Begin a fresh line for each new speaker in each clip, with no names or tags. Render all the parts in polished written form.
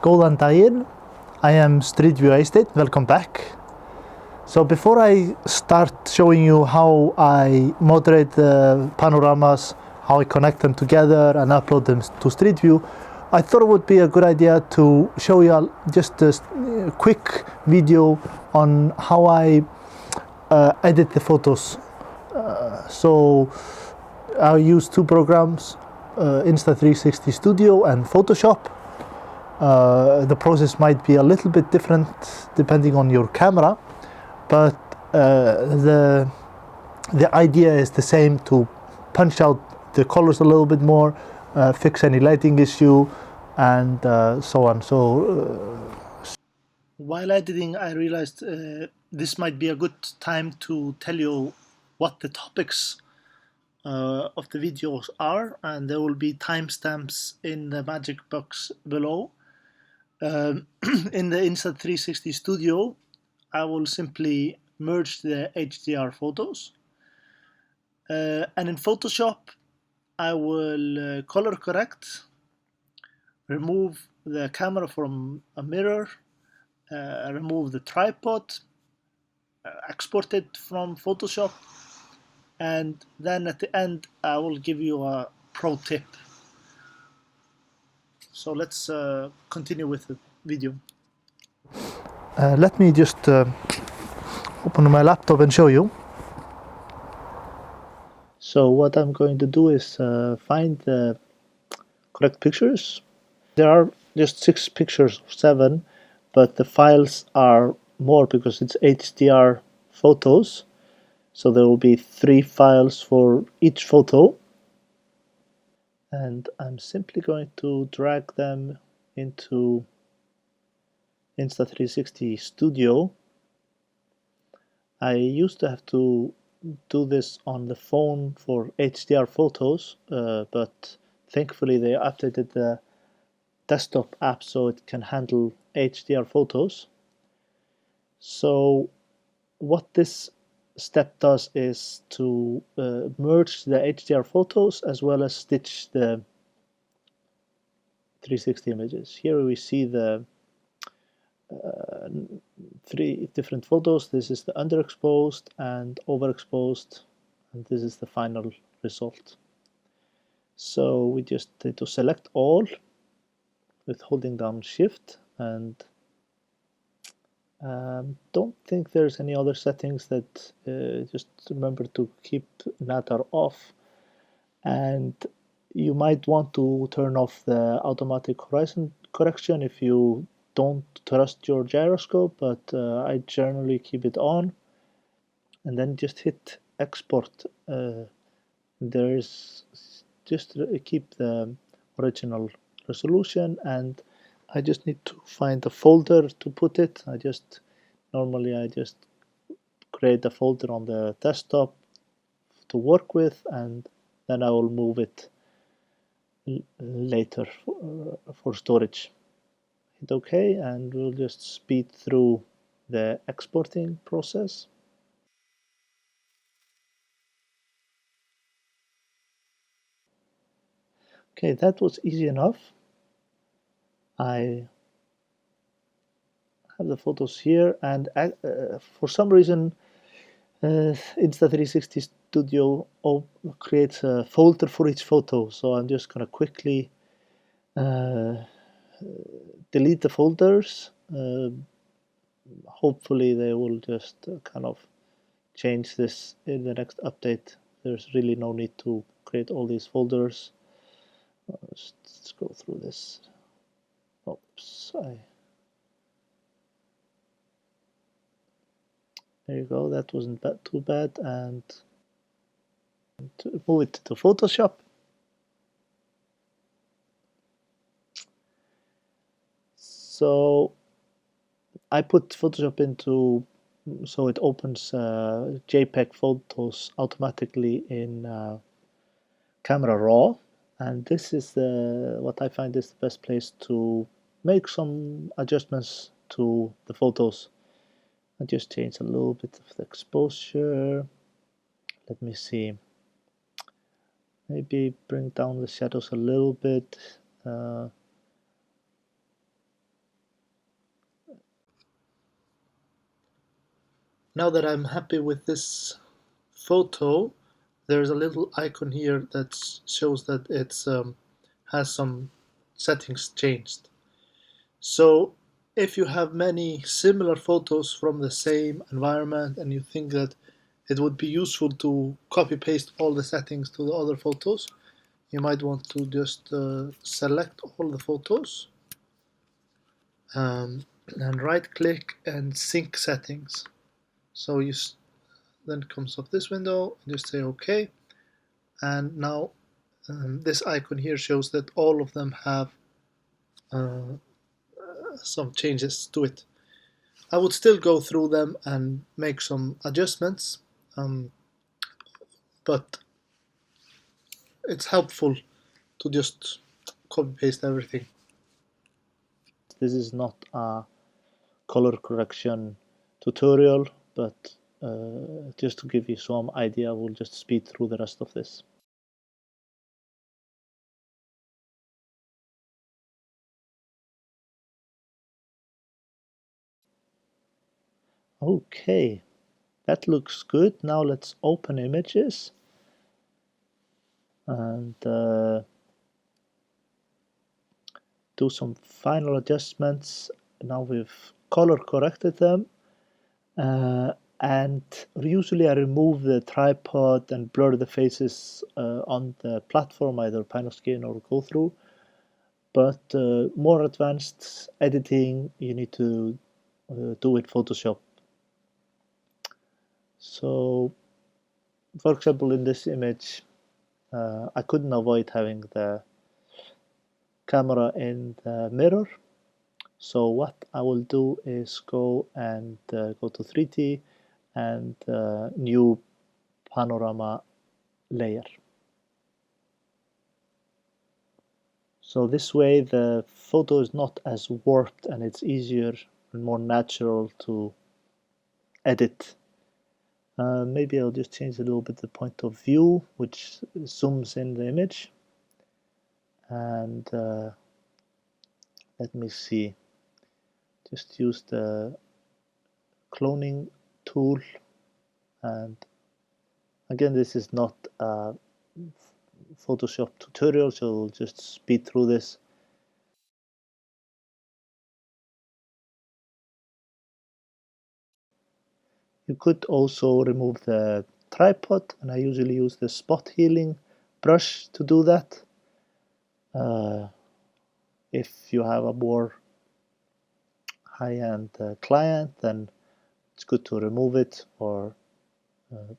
Góðan daginn. I am Street View Estate. Welcome back. So before I start showing you how I moderate the panoramas, how I connect them together and upload them to Street View, I thought it would be a good idea to show you just a quick video on how I edit the photos. So I use two programs, Insta360 Studio and Photoshop. The process might be a little bit different depending on your camera, but the idea is the same: to punch out the colors a little bit more, fix any lighting issue, and so on. So while editing, I realized this might be a good time to tell you what the topics of the videos are, and there will be timestamps in the magic box below. In the Insta360 Studio, I will simply merge the HDR photos. And in Photoshop, I will color correct, remove the camera from a mirror, remove the tripod, export it from Photoshop, and then at the end I will give you a pro tip. So let's continue with the video. Let me just open my laptop and show you. So what I'm going to do is find the correct pictures. There are just 6 pictures, 7, but the files are more because it's HDR photos. So there will be 3 files for each photo. And I'm simply going to drag them into Insta360 Studio. I used to have to do this on the phone for HDR photos, but thankfully they updated the desktop app so it can handle HDR photos. So what this step does is to merge the HDR photos as well as stitch the 360 images. Here we see the 3 different photos. This is the underexposed and overexposed, and this is the final result. So we just need to select all with holding down Shift, and don't think there's any other settings. That just remember to keep nadir off, and you might want to turn off the automatic horizon correction if you don't trust your gyroscope, but I generally keep it on. And then just hit export. There's just keep the original resolution, and I just need to find a folder to put it. Normally I just create a folder on the desktop to work with, and then I will move it later for storage. Hit OK, and we'll just speed through the exporting process. Okay, that was easy enough. I have the photos here, and for some reason Insta360 Studio creates a folder for each photo, so I'm just going to quickly delete the folders. Hopefully they will just kind of change this in the next update. There's really no need to create all these folders. Let's go through this. Oops, there you go, that wasn't too bad. And to move it to Photoshop. So I put Photoshop into, so it opens JPEG photos automatically in Camera Raw, and this is what I find is the best place to make some adjustments to the photos. I just change a little bit of the exposure. Let me see. Maybe bring down the shadows a little bit. Now that I'm happy with this photo, there's a little icon here that shows that it's has some settings changed. So if you have many similar photos from the same environment and you think that it would be useful to copy paste all the settings to the other photos, you might want to just select all the photos and right click and sync settings. So then comes up this window, just say OK, and now this icon here shows that all of them have some changes to it. I would still go through them and make some adjustments, but it's helpful to just copy paste everything. This is not a color correction tutorial, but just to give you some idea, we'll just speed through the rest of this. Okay, that looks good. Now let's open images and do some final adjustments. Now we've color corrected them, and usually I remove the tripod and blur the faces on the platform, either Panoskin or go through. But more advanced editing you need to do with Photoshop. So for example, in this image I couldn't avoid having the camera in the mirror. So what I will do is go and go to 3D and new Panorama Layer. So this way the photo is not as warped and it's easier and more natural to edit. Maybe I'll just change a little bit the point of view, which zooms in the image. And let me see, just use the cloning tool. And again, this is not a Photoshop tutorial, so we'll just speed through this. You could also remove the tripod, and I usually use the spot healing brush to do that. If you have a more high-end client, then it's good to remove it, or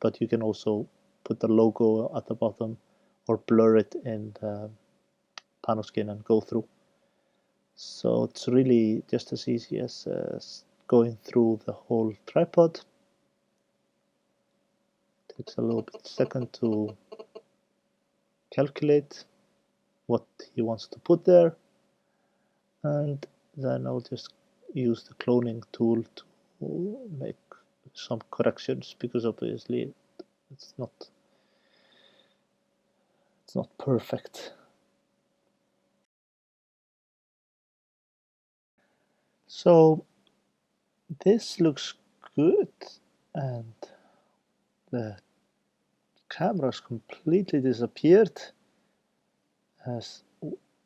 but you can also put the logo at the bottom or blur it in the Panoskin and go through. So it's really just as easy as going through the whole tripod. Takes a little bit second to calculate what he wants to put there, and then I'll just use the cloning tool to make some corrections, because obviously it's not perfect. So this looks good, and the camera's completely disappeared, as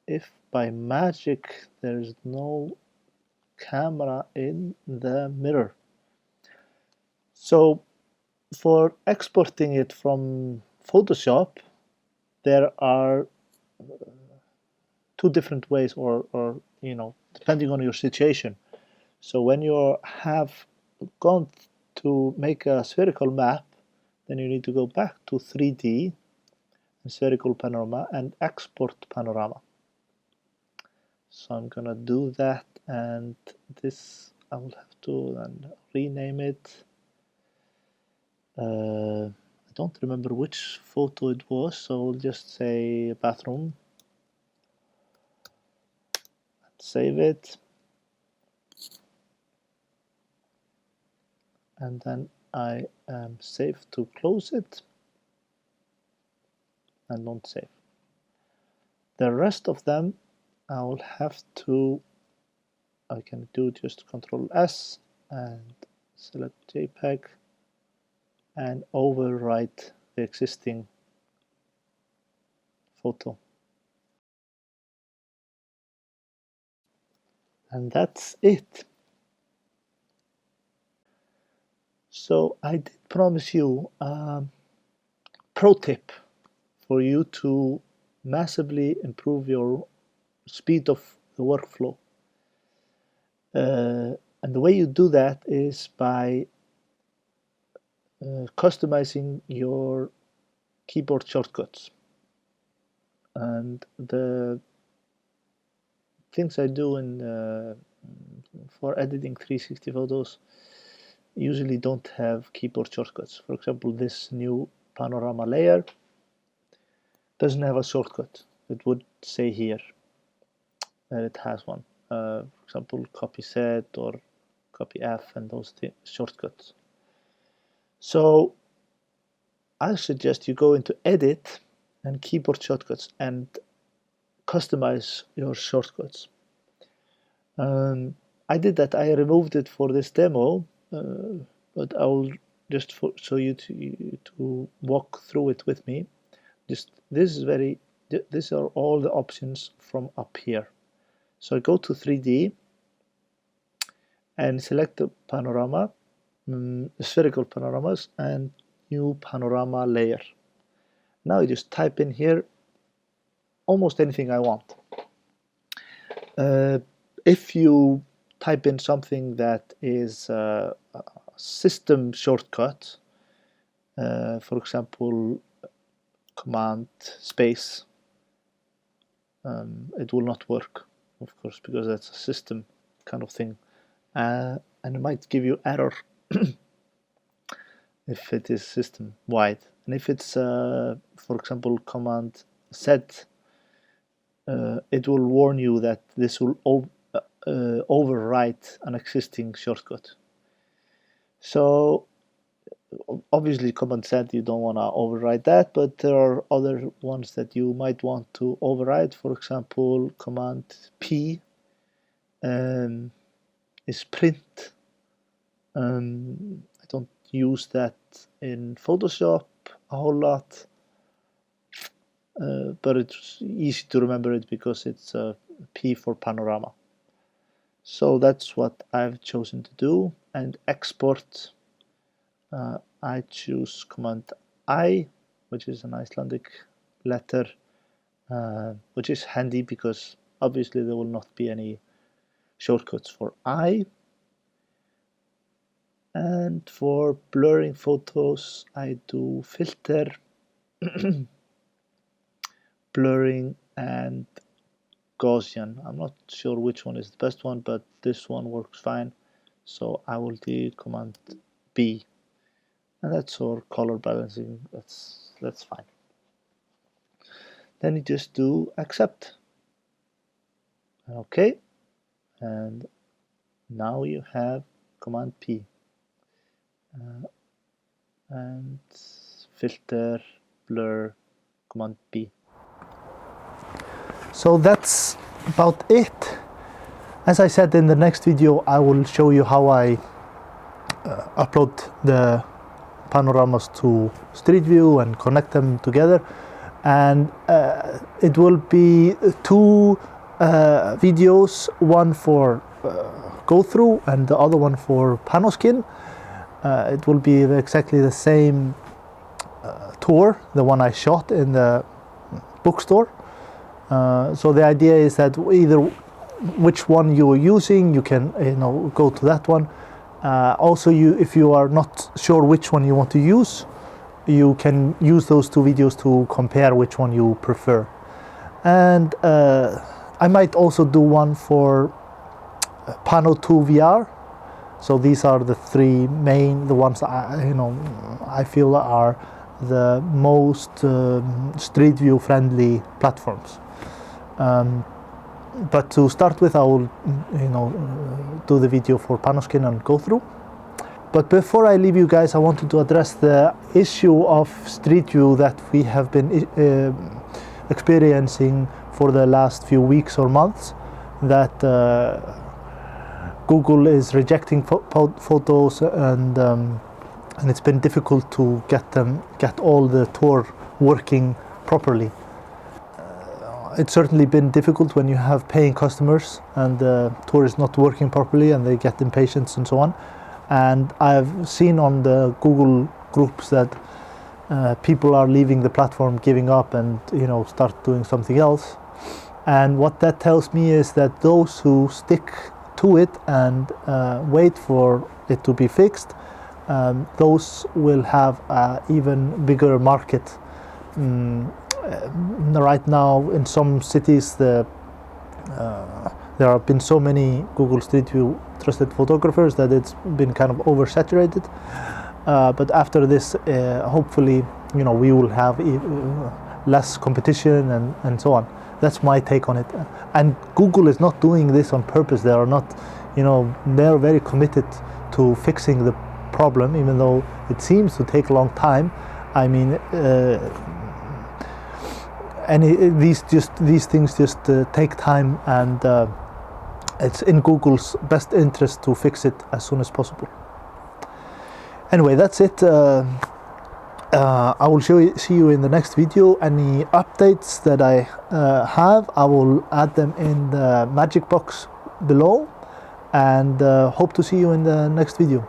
if by magic there's no camera in the mirror. So for exporting it from Photoshop, there are two different ways, or depending on your situation. So when you have gone to make a spherical map, then you need to go back to 3D and Spherical Panorama and export Panorama. So I'm gonna do that, and this I will have to then rename it. I don't remember which photo it was, so I'll just say bathroom. Save it. And then I am safe to close it and don't save. The rest of them I will have to, I can do just Control S and select JPEG and overwrite the existing photo. And that's it. So I did promise you a pro tip for you to massively improve your speed of the workflow. And the way you do that is by customizing your keyboard shortcuts. And the things I do for editing 360 photos usually don't have keyboard shortcuts. For example, this new Panorama Layer doesn't have a shortcut. It would say here that it has one. For example, copy Z or copy F and those shortcuts. So I suggest you go into Edit and Keyboard Shortcuts and customize your shortcuts. I did that. I removed it for this demo, but I will just show you to walk through it with me. These are all the options from up here. So I go to 3D and select the panorama, spherical panoramas, and new panorama layer. Now I just type in here almost anything I want. If you type in something that is a system shortcut, for example, command space, it will not work, of course, because that's a system kind of thing, and it might give you error if it is system wide. And if it's for example command Z, it will warn you that this will overwrite an existing shortcut. So obviously command Z, you don't want to override that, but there are other ones that you might want to override. For example, command P is print. I don't use that in Photoshop a whole lot, but it's easy to remember it because it's P for panorama. So that's what I've chosen to do. And export, I choose command I, which is an Icelandic letter, which is handy because obviously there will not be any shortcuts for I. And for blurring photos, I do filter, blurring, and Gaussian. I'm not sure which one is the best one, but this one works fine. So I will do command B, and that's for color balancing. That's fine. Then you just do accept. Okay, and now you have command P. And filter, blur, command B. So that's about it. As I said, in the next video I will show you how I upload the panoramas to Street View and connect them together, and it will be two videos, one for go through and the other one for Panoskin. It will be exactly the same tour, the one I shot in the bookstore. So the idea is that either which one you are using, you can go to that one. Also, if you are not sure which one you want to use, you can use those two videos to compare which one you prefer. And I might also do one for Pano 2 VR. So these are the three main, the ones I feel are the most Street View friendly platforms. But to start with, I will do the video for Panoskin and go through. But before I leave you guys, I wanted to address the issue of Street View that we have been experiencing for the last few weeks or months, that Google is rejecting photos and and it's been difficult to get all the tour working properly. It's certainly been difficult when you have paying customers and the tour is not working properly and they get impatient and so on. And I've seen on the Google groups that people are leaving the platform, giving up, and start doing something else. And what that tells me is that those who stick to it and wait for it to be fixed, those will have an even bigger market. Right now in some cities there have been so many Google Street View trusted photographers that it's been kind of oversaturated, but after this hopefully we will have less competition and so on. That's my take on it. And Google is not doing this on purpose. They are not, they're very committed to fixing the problem, even though it seems to take a long time. I mean, these things just take time, and it's in Google's best interest to fix it as soon as possible. Anyway, that's it. I will see you in the next video. Any updates that I have, I will add them in the magic box below, and hope to see you in the next video.